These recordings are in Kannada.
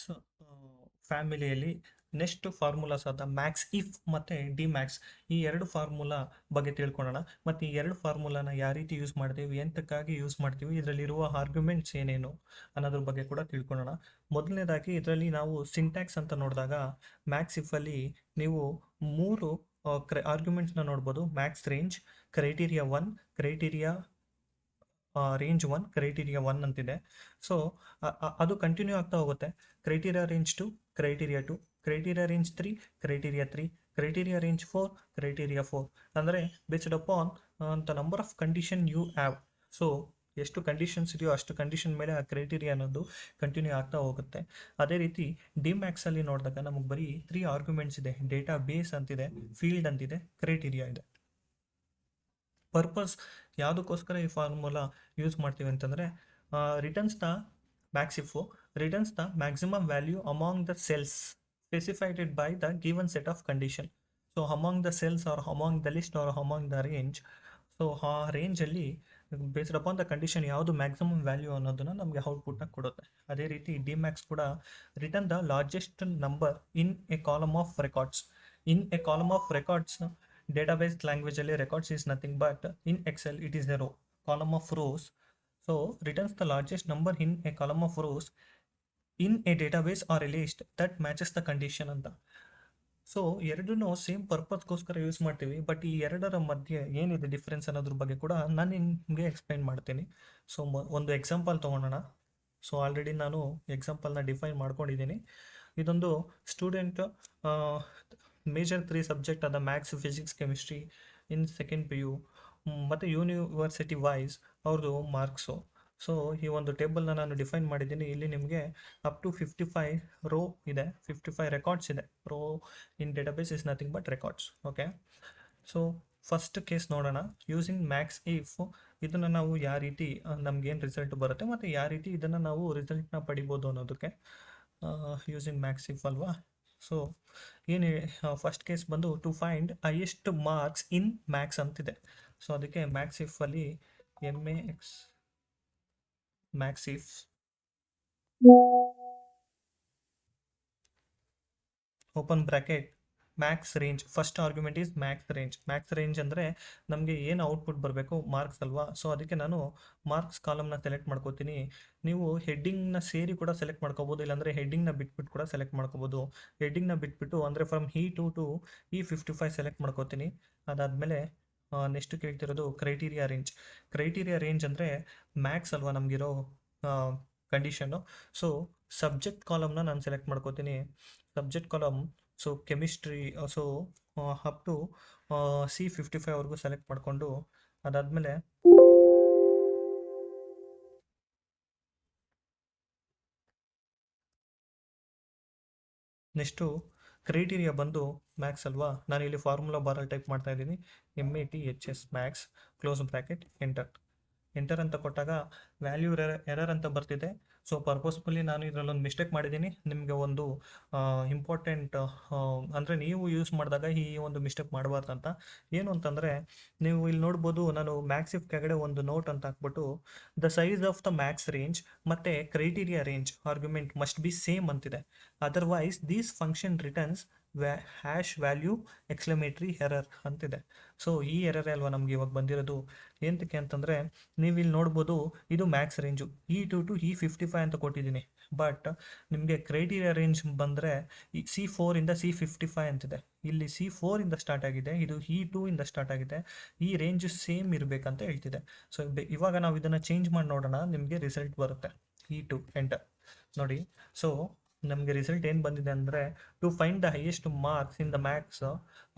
ಸೊ ಫ್ಯಾಮಿಲಿಯಲ್ಲಿ ನೆಕ್ಸ್ಟ್ ಫಾರ್ಮುಲಾಸ್ ಆದ ಮ್ಯಾಕ್ಸ್ ಇಫ್ ಮತ್ತು ಡಿ ಮ್ಯಾಕ್ಸ್ ಈ ಎರಡು ಫಾರ್ಮುಲಾ ಬಗ್ಗೆ ತಿಳ್ಕೊಳ್ಳೋಣ. ಮತ್ತು ಈ ಎರಡು ಫಾರ್ಮುಲಾನ ಯಾವ ರೀತಿ ಯೂಸ್ ಮಾಡ್ತೀವಿ, ಎಂತಕ್ಕಾಗಿ ಯೂಸ್ ಮಾಡ್ತೀವಿ, ಇದರಲ್ಲಿರುವ ಆರ್ಗ್ಯುಮೆಂಟ್ಸ್ ಏನೇನು ಅನ್ನೋದ್ರ ಬಗ್ಗೆ ಕೂಡ ತಿಳ್ಕೊಳ್ಳೋಣ. ಮೊದಲನೇದಾಗಿ ಇದರಲ್ಲಿ ನಾವು ಸಿಂಟ್ಯಾಕ್ಸ್ ಅಂತ ನೋಡಿದಾಗ ಮ್ಯಾಕ್ಸ್ ಇಫಲ್ಲಿ ನೀವು ಮೂರು ಆರ್ಗ್ಯುಮೆಂಟ್ಸ್ನ ನೋಡ್ಬೋದು. Max range, criteria 1, criteria range 1, criteria 1 ಅಂತಿದೆ. ಸೊ ಅದು ಕಂಟಿನ್ಯೂ ಆಗ್ತಾ ಹೋಗುತ್ತೆ. Criteria range 2, criteria 2, criteria range 3, criteria 3, criteria range 4, criteria 4. ಅಂದರೆ based upon the number of condition you have. So ಎಷ್ಟು ಕಂಡೀಷನ್ಸ್ ಇದೆಯೋ ಅಷ್ಟು ಕಂಡೀಷನ್ ಮೇಲೆ ಆ ಕ್ರೈಟೀರಿಯಾ ಅನ್ನೋದು ಕಂಟಿನ್ಯೂ ಆಗ್ತಾ ಹೋಗುತ್ತೆ. ಅದೇ ರೀತಿ ಡಿಮ್ಯಾಕ್ಸಲ್ಲಿ ನೋಡಿದಾಗ ನಮಗೆ ಬರೀ 3 ಆರ್ಗ್ಯುಮೆಂಟ್ಸ್ ಇದೆ. ಡೇಟಾ ಬೇಸ್ ಅಂತಿದೆ, ಫೀಲ್ಡ್ ಅಂತಿದೆ, ಕ್ರೈಟೀರಿಯಾ ಇದೆ. ಪರ್ಪಸ್ ಯಾವುದಕ್ಕೋಸ್ಕರ ಈ ಫಾರ್ಮುಲಾ ಯೂಸ್ ಮಾಡ್ತೀವಿ ಅಂತಂದರೆ, returns the maxif returns the maximum value among the cells specified by the given set of condition. So among the cells or among the list or among the range. So ಆ ರೇಂಜಲ್ಲಿ ಬೇಸ್ಡ್ ಅಪಾನ್ ದ ಕಂಡೀಷನ್ ಯಾವುದು ಮ್ಯಾಕ್ಸಿಮಮ್ ವ್ಯಾಲ್ಯೂ ಅನ್ನೋದನ್ನು ನಮಗೆ ಔಟ್ಪುಟ್ನ ಕೊಡುತ್ತೆ. ಅದೇ ರೀತಿ ಡಿ ಮ್ಯಾಕ್ಸ್ ಕೂಡ return the largest number in a column of records. In a column of records, database language ಅಲ್ಲಿ records is nothing but in Excel it is a row, column of rows. So returns the largest number in a column of rows in a database or a list that matches the condition ಅಂತ. ಸೊ ಎರಡೂ ಸೇಮ್ ಪರ್ಪಸ್ಗೋಸ್ಕರ ಯೂಸ್ ಮಾಡ್ತೀವಿ. ಬಟ್ ಈ ಎರಡರ ಮಧ್ಯೆ ಏನಿದೆ ಡಿಫ್ರೆನ್ಸ್ ಅನ್ನೋದ್ರ ಬಗ್ಗೆ ಕೂಡ ನಾನು ನಿಮಗೆ ಎಕ್ಸ್ಪ್ಲೈನ್ ಮಾಡ್ತೀನಿ. ಸೊ ಒಂದು ಎಕ್ಸಾಂಪಲ್ ತೊಗೊಳೋಣ. ಸೊ ಆಲ್ರೆಡಿ ನಾನು ಎಕ್ಸಾಂಪಲ್ನ ಡಿಫೈನ್ ಮಾಡ್ಕೊಂಡಿದ್ದೀನಿ. ಇದೊಂದು ಸ್ಟೂಡೆಂಟ್ ಮೇಜರ್ 3 ಸಬ್ಜೆಕ್ಟ್ ಆದ maths, physics, chemistry in second PU ಮತ್ತು ಯೂನಿವರ್ಸಿಟಿ ವೈಸ್ ಅವ್ರದ್ದು ಮಾರ್ಕ್ಸು. ಸೊ ಈ ಒಂದು ಟೇಬಲ್ನ ನಾನು ಡಿಫೈನ್ ಮಾಡಿದ್ದೀನಿ. ಇಲ್ಲಿ ನಿಮಗೆ ಅಪ್ ಟು 55 ರೋ ಇದೆ, 55 ರೆಕಾರ್ಡ್ಸ್ ಇದೆ. Row in database is nothing but records. Okay, so first case ನೋಡೋಣ. ಯೂಸಿಂಗ್ ಮ್ಯಾಕ್ಸ್ ಇಫ್ ಇದನ್ನು ನಾವು ಯಾವ ರೀತಿ ನಮಗೇನು ರಿಸಲ್ಟ್ ಬರುತ್ತೆ ಮತ್ತು ಯಾವ ರೀತಿ ಇದನ್ನು ನಾವು ರಿಸಲ್ಟ್ನ ಪಡಿಬೋದು ಅನ್ನೋದಕ್ಕೆ ಯೂಸಿಂಗ್ ಮ್ಯಾಕ್ಸ್ ಇಫ್ ಅಲ್ವಾ. ಸೊ ಏನು ಫಸ್ಟ್ ಕೇಸ್ ಬಂದು to find highest marks in max ಅಂತಿದೆ. ಸೊ ಅದಕ್ಕೆ ಮ್ಯಾಕ್ಸ್ ಅಲ್ಲಿ maxif open bracket max range. First argument is max range. Max range ಅಂದರೆ ನಮಗೆ ಏನು ಔಟ್ಪುಟ್ ಬರಬೇಕು, ಮಾರ್ಕ್ಸ್ ಅಲ್ವಾ. ಸೊ ಅದಕ್ಕೆ ನಾನು ಮಾರ್ಕ್ಸ್ ಕಾಲಮ್ನ ಸೆಲೆಕ್ಟ್ ಮಾಡ್ಕೋತೀನಿ. ನೀವು ಹೆಡ್ಡಿಂಗ್ನ ಸೇರಿ ಕೂಡ ಸೆಲೆಕ್ಟ್ ಮಾಡ್ಕೋಬೋದು, ಇಲ್ಲಾಂದರೆ ಹೆಡ್ಡಿಂಗ್ನ ಬಿಟ್ಬಿಟ್ಟು ಕೂಡ ಸೆಲೆಕ್ಟ್ ಮಾಡ್ಕೋಬೋದು. ಹೆಡ್ಡಿಂಗ್ನ ಬಿಟ್ಬಿಟ್ಟು ಅಂದರೆ from E2 to E55 select ಮಾಡ್ಕೋತೀನಿ. ಅದಾದಮೇಲೆ ನೆಕ್ಸ್ಟ್ ಕೇಳ್ತಿರೋದು ಕ್ರೈಟೀರಿಯಾ ರೇಂಜ್. ಕ್ರೈಟೀರಿಯಾ ರೇಂಜ್ ಅಂದರೆ ಮ್ಯಾಕ್ಸ್ ಅಲ್ವಾ ನಮಗಿರೋ ಕಂಡೀಷನ್ನು. ಸೊ ಸಬ್ಜೆಕ್ಟ್ ಕಾಲಮ್ನ ನಾನು ಸೆಲೆಕ್ಟ್ ಮಾಡ್ಕೋತೀನಿ. Subject column so chemistry, so up to C55ವರೆಗೂ ಸೆಲೆಕ್ಟ್ ಮಾಡಿಕೊಂಡು ಅದಾದಮೇಲೆ ನೆಕ್ಸ್ಟು ಕ್ರೈಟೀರಿಯಾ ಬಂದು ಮ್ಯಾಕ್ಸ್ ಅಲ್ವಾ. ನಾನು ಇಲ್ಲಿ ಫಾರ್ಮುಲಾ ಬಾರಲ್ಲಿ ಟೈಪ್ ಮಾಡ್ತಾ ಇದ್ದೀನಿ, MATHS Max close bracket enter ಅಂತ ಕೊಟ್ಟಾಗ ವ್ಯಾಲ್ಯೂ ಎರರ್ ಅಂತ ಬರ್ತಿದೆ. ಸೊ ಪರ್ಪಸ್ಫುಲಿ ನಾನು ಇದರಲ್ಲೊಂದು ಮಿಸ್ಟೇಕ್ ಮಾಡಿದ್ದೀನಿ. ನಿಮಗೆ ಒಂದು ಇಂಪಾರ್ಟೆಂಟ್ ಅಂದರೆ ನೀವು ಯೂಸ್ ಮಾಡಿದಾಗ ಈ ಒಂದು ಮಿಸ್ಟೇಕ್ ಮಾಡಬಾರ್ದು ಅಂತ. ಏನು ಅಂತಂದರೆ ನೀವು ಇಲ್ಲಿ ನೋಡ್ಬೋದು, ನಾನು ಮ್ಯಾಕ್ಸಿಫ್ ಕೆಳಗಡೆ ಒಂದು ನೋಟ್ ಅಂತ ಹಾಕ್ಬಿಟ್ಟು the size of the max range ಮತ್ತು criteria range argument must be same ಅಂತಿದೆ. Otherwise these function returns hash value exclamatory error ಅಂತಿದೆ. ಸೊ ಈ ಎರರ್ ಅಲ್ವಾ ನಮ್ಗೆ ಇವಾಗ ಬಂದಿರೋದು. ಏನಕ್ಕೆ ಅಂತಂದರೆ ನೀವು ಇಲ್ಲಿ ನೋಡ್ಬೋದು, ಇದು Max range E2 to E55 ಅಂತ ಕೊಟ್ಟಿದ್ದೀನಿ. ಬಟ್ ನಿಮಗೆ ಕ್ರೈಟೀರಿಯಾ ರೇಂಜ್ ಬಂದರೆ C4 ಇಂದ C55 ಅಂತಿದೆ. ಇಲ್ಲಿ C4 ಇಂದ ಸ್ಟಾರ್ಟ್ ಆಗಿದೆ, ಇದು E2 ಇಂದ ಸ್ಟಾರ್ಟ್ ಆಗಿದೆ. ಈ ರೇಂಜ್ ಸೇಮ್ ಇರಬೇಕಂತ ಹೇಳ್ತಿದೆ. ಸೊ ಇವಾಗ ನಾವು ಇದನ್ನು ಚೇಂಜ್ ಮಾಡಿ ನೋಡೋಣ, ನಿಮಗೆ ರಿಸಲ್ಟ್ ಬರುತ್ತೆ. E2 ಎಂಟರ್ ನೋಡಿ. ಸೊ ನಮಗೆ ರಿಸಲ್ಟ್ ಏನು ಬಂದಿದೆ ಅಂದರೆ to find the highest marks in the max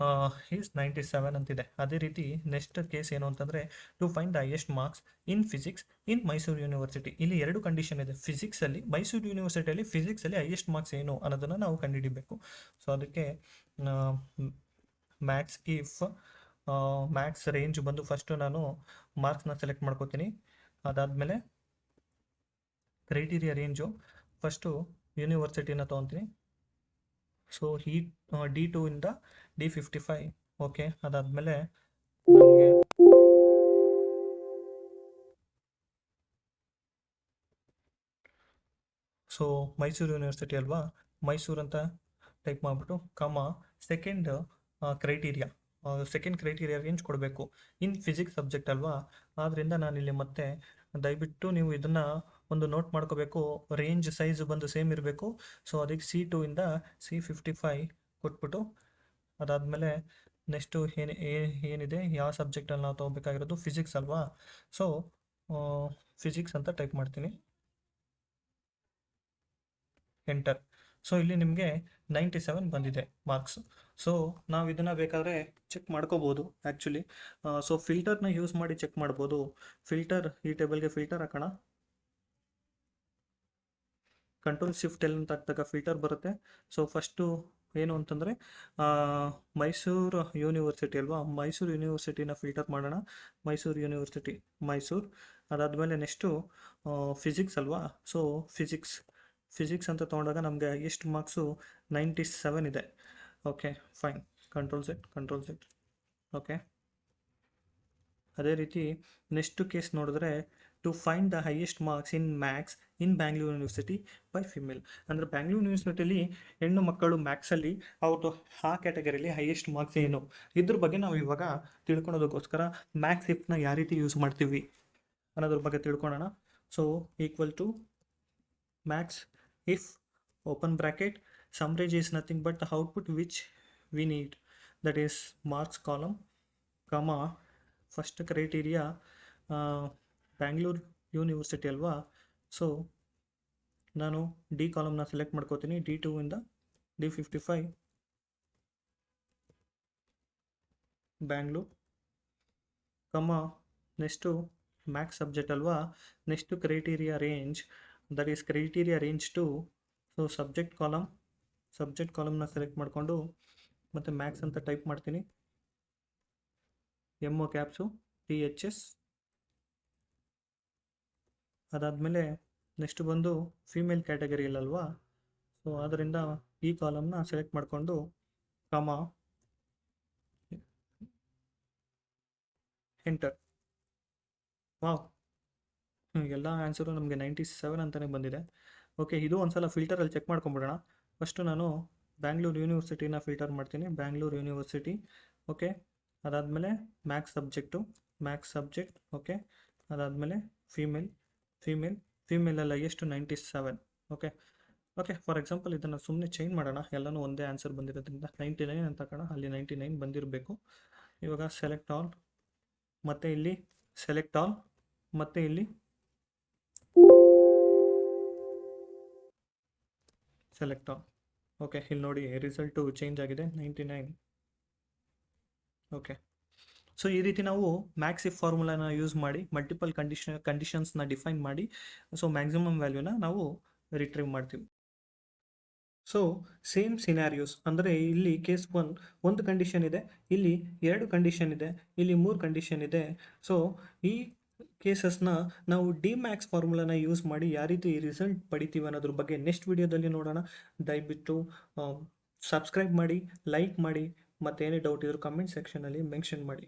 is 97 ಅಂತಿದೆ. ಅದೇ ರೀತಿ ನೆಕ್ಸ್ಟ್ ಕೇಸ್ ಏನು ಅಂತಂದರೆ to find the highest marks in physics in Mysore university. ಇಲ್ಲಿ ಎರಡು ಕಂಡೀಷನ್ ಇದೆ. ಫಿಸಿಕ್ಸಲ್ಲಿ ಮೈಸೂರು ಯೂನಿವರ್ಸಿಟಿಯಲ್ಲಿ ಫಿಸಿಕ್ಸಲ್ಲಿ ಹೈಯೆಸ್ಟ್ ಮಾರ್ಕ್ಸ್ ಏನು ಅನ್ನೋದನ್ನು ನಾವು ಕಂಡುಹಿಡಿಬೇಕು. ಸೊ ಅದಕ್ಕೆ ಮ್ಯಾಕ್ಸ್ ಇಫ್ ಮ್ಯಾಕ್ಸ್ ರೇಂಜ್ ಬಂದು ಫಸ್ಟು ನಾನು ಮಾರ್ಕ್ಸ್ನ ಸೆಲೆಕ್ಟ್ ಮಾಡ್ಕೋತೀನಿ. ಅದಾದಮೇಲೆ ಕ್ರೈಟೀರಿಯಾ ರೇಂಜು ಫಸ್ಟು ಯೂನಿವರ್ಸಿಟಿನ ತೊಗೊತೀನಿ. ಸೊ D2 ಇಂದ D55. ಓಕೆ, ಅದಾದಮೇಲೆ ನಮಗೆ ಸೊ ಮೈಸೂರು ಯೂನಿವರ್ಸಿಟಿ ಅಲ್ವಾ, ಮೈಸೂರು ಅಂತ ಟೈಪ್ ಮಾಡಿಬಿಟ್ಟು second criteria second criteria range ಕೊಡಬೇಕು ಇನ್ ಫಿಸಿಕ್ಸ್ ಸಬ್ಜೆಕ್ಟ್ ಅಲ್ವಾ. ಆದ್ದರಿಂದ ನಾನಿಲ್ಲಿ ಮತ್ತೆ ದಯವಿಟ್ಟು ನೀವು ಇದನ್ನು ಒಂದು ನೋಟ್ ಮಾಡ್ಕೋಬೇಕು, ರೇಂಜ್ ಸೈಜ್ ಬಂದು ಸೇಮ್ ಇರಬೇಕು. ಸೊ ಅದಕ್ಕೆ C2 ಇಂದ C55 ಕೊಟ್ಬಿಟ್ಟು ಅದಾದಮೇಲೆ ನೆಕ್ಸ್ಟು ಏನಿದೆ ಯಾವ ಸಬ್ಜೆಕ್ಟಲ್ಲಿ ನಾವು ತೊಗೋಬೇಕಾಗಿರೋದು ಫಿಸಿಕ್ಸ್ ಅಲ್ವಾ. ಸೊ ಫಿಸಿಕ್ಸ್ ಅಂತ ಟೈಪ್ ಮಾಡ್ತೀನಿ, ಎಂಟರ್. ಸೊ ಇಲ್ಲಿ ನಿಮಗೆ 97 ಬಂದಿದೆ ಮಾರ್ಕ್ಸ್. ಸೊ ನಾವು ಇದನ್ನು ಬೇಕಾದರೆ ಚೆಕ್ ಮಾಡ್ಕೋಬೋದು ಆ್ಯಕ್ಚುಲಿ. ಸೊ ಫಿಲ್ಟರ್ನ ಯೂಸ್ ಮಾಡಿ ಚೆಕ್ ಮಾಡ್ಬೋದು. ಫಿಲ್ಟರ್, ಈ ಟೇಬಲ್ಗೆ ಫಿಲ್ಟರ್ ಹಾಕೋಣ, Ctrl+Shift+L ಅಂತ ಹಾಕಿದಾಗ ಫಿಲ್ಟರ್ ಬರುತ್ತೆ. ಸೊ ಫಸ್ಟು ಏನು ಅಂತಂದರೆ ಮೈಸೂರು ಯೂನಿವರ್ಸಿಟಿ ಅಲ್ವಾ, ಮೈಸೂರು ಯೂನಿವರ್ಸಿಟಿನ ಫಿಲ್ಟರ್ ಮಾಡೋಣ. ಮೈಸೂರು ಯೂನಿವರ್ಸಿಟಿ ಮೈಸೂರು. ಅದಾದಮೇಲೆ ನೆಕ್ಸ್ಟು ಫಿಸಿಕ್ಸ್ ಅಲ್ವಾ. ಸೊ ಫಿಸಿಕ್ಸ್ ಅಂತ ತೊಗೊಂಡಾಗ ನಮಗೆ ಎಷ್ಟು ಮಾರ್ಕ್ಸು 97 ಇದೆ. Okay fine, Ctrl+Z. ಓಕೆ, ಅದೇ ರೀತಿ ನೆಕ್ಸ್ಟ್ ಕೇಸ್ ನೋಡಿದ್ರೆ to find the highest marks in max in Bangalore university by female. ಅಂದರೆ ಬ್ಯಾಂಗ್ಳೂರು ಯೂನಿವರ್ಸಿಟಿಲಿ ಹೆಣ್ಣು ಮಕ್ಕಳು ಮ್ಯಾಕ್ಸಲ್ಲಿ ಅವ್ರದ್ದು ಆ ಕ್ಯಾಟಗರಿಲಿ ಹೈಯೆಸ್ಟ್ ಮಾರ್ಕ್ಸ್ ಏನು, ಇದ್ರ ಬಗ್ಗೆ ನಾವು ಇವಾಗ ತಿಳ್ಕೊಳೋದಕ್ಕೋಸ್ಕರ ಮ್ಯಾಕ್ಸ್-ಇಫ್ನ ಯಾವ ರೀತಿ ಯೂಸ್ ಮಾಡ್ತೀವಿ ಅನ್ನೋದ್ರ ಬಗ್ಗೆ ತಿಳ್ಕೊಳ್ಳೋಣ. So equal to Max-IF open bracket sum range is nothing but the output which we need, that is marks column, comma first criteria Bangalore university ಅಲ್ವಾ. ಸೊ ನಾನು ಡಿ ಕಾಲಮ್ನ ಸೆಲೆಕ್ಟ್ ಮಾಡ್ಕೋತೀನಿ, D2 ಇಂದ D55 Bangalore, next max subject ಅಲ್ವಾ. Next criteria range, that is criteria range 2. So subject ಕಾಲಮ್ನ ಸೆಲೆಕ್ಟ್ ಮಾಡಿಕೊಂಡು ಮತ್ತು ಮ್ಯಾಕ್ಸ್ ಅಂತ ಟೈಪ್ ಮಾಡ್ತೀನಿ, MO ಕ್ಯಾಪ್ಸು THS. ಅದಾದಮೇಲೆ ನೆಕ್ಸ್ಟ್ ಬಂದು ಫೀಮೇಲ್ ಕ್ಯಾಟಗರಿ ಅಲ್ವಾ. ಸೊ ಆದ್ದರಿಂದ ಈ ಕಾಲಮ್ನ ಸೆಲೆಕ್ಟ್ ಮಾಡಿಕೊಂಡು ಎಂಟರ್. ವಾವ್, ಎಲ್ಲ ಆನ್ಸರು ನಮಗೆ 97 ಅಂತಲೇ ಬಂದಿದೆ. ಓಕೆ, ಇದು ಒಂದ್ಸಲ ಫಿಲ್ಟರಲ್ಲಿ ಚೆಕ್ ಮಾಡ್ಕೊಂಬಿಡೋಣ. ಫಸ್ಟು ನಾನು ಬ್ಯಾಂಗ್ಳೂರು ಯೂನಿವರ್ಸಿಟಿನ ಫಿಲ್ಟರ್ ಮಾಡ್ತೀನಿ, ಬ್ಯಾಂಗ್ಳೂರು ಯೂನಿವರ್ಸಿಟಿ. ಓಕೆ, ಅದಾದಮೇಲೆ ಮ್ಯಾಕ್ಸ್ ಸಬ್ಜೆಕ್ಟ್. ಓಕೆ, ಅದಾದಮೇಲೆ ಫೀಮೇಲೆಲ್ಲ ಎಷ್ಟು 97. ಓಕೆ, ಫಾರ್ ಎಕ್ಸಾಂಪಲ್ ಇದನ್ನು ಸುಮ್ಮನೆ ಚೇಂಜ್ ಮಾಡೋಣ, ಎಲ್ಲನೂ ಒಂದೇ ಆನ್ಸರ್ ಬಂದಿರೋದ್ರಿಂದ 99 ಅಂತ ಹಾಕೋಣ, ಅಲ್ಲಿ 99 ಬಂದಿರಬೇಕು. ಇವಾಗ ಸೆಲೆಕ್ಟ್ ಆಲ್, ಮತ್ತು ಇಲ್ಲಿ ಸೆಲೆಕ್ಟ್ ಆಲ್, ಮತ್ತು ಇಲ್ಲಿ ಸೆಲೆಕ್ಟ್ ಆಲ್. ಓಕೆ, ಇಲ್ಲಿ ನೋಡಿ ರಿಸಲ್ಟು ಚೇಂಜ್ ಆಗಿದೆ 99. ಓಕೆ, ಸೊ ಈ ರೀತಿ ನಾವು ಮ್ಯಾಕ್ಸ್-ಇಫ್ ಫಾರ್ಮುಲಾನ ಯೂಸ್ ಮಾಡಿ ಮಲ್ಟಿಪಲ್ ಕಂಡೀಷನ್ಸ್ನ ಡಿಫೈನ್ ಮಾಡಿ ಸೊ ಮ್ಯಾಕ್ಸಿಮಮ್ ವ್ಯಾಲ್ಯೂನ ನಾವು ರಿಟ್ರೀವ್ ಮಾಡ್ತೀವಿ. ಸೊ ಸೇಮ್ ಸಿನಾರಿಯೋಸ್ ಅಂದರೆ ಇಲ್ಲಿ ಕೇಸ್ 1 ಒಂದು ಕಂಡೀಷನ್ ಇದೆ, ಇಲ್ಲಿ 2 ಕಂಡೀಷನ್ ಇದೆ, ಇಲ್ಲಿ 3 ಕಂಡೀಷನ್ ಇದೆ. ಸೊ ಈ ಕೇಸಸ್ನ ನಾವು ಡಿ-ಮ್ಯಾಕ್ಸ್ ಫಾರ್ಮುಲಾನ ಯೂಸ್ ಮಾಡಿ ಯಾವ ರೀತಿ ರಿಸಲ್ಟ್ ಪಡಿತೀವಿ ಅನ್ನೋದ್ರ ಬಗ್ಗೆ ನೆಕ್ಸ್ಟ್ ವಿಡಿಯೋದಲ್ಲಿ ನೋಡೋಣ. ದಯವಿಟ್ಟು ಸಬ್ಸ್ಕ್ರೈಬ್ ಮಾಡಿ, ಲೈಕ್ ಮಾಡಿ, ಮತ್ತು ಏನೇ ಡೌಟ್ ಇದ್ರೂ ಕಮೆಂಟ್ ಸೆಕ್ಷನಲ್ಲಿ ಮೆನ್ಷನ್ ಮಾಡಿ.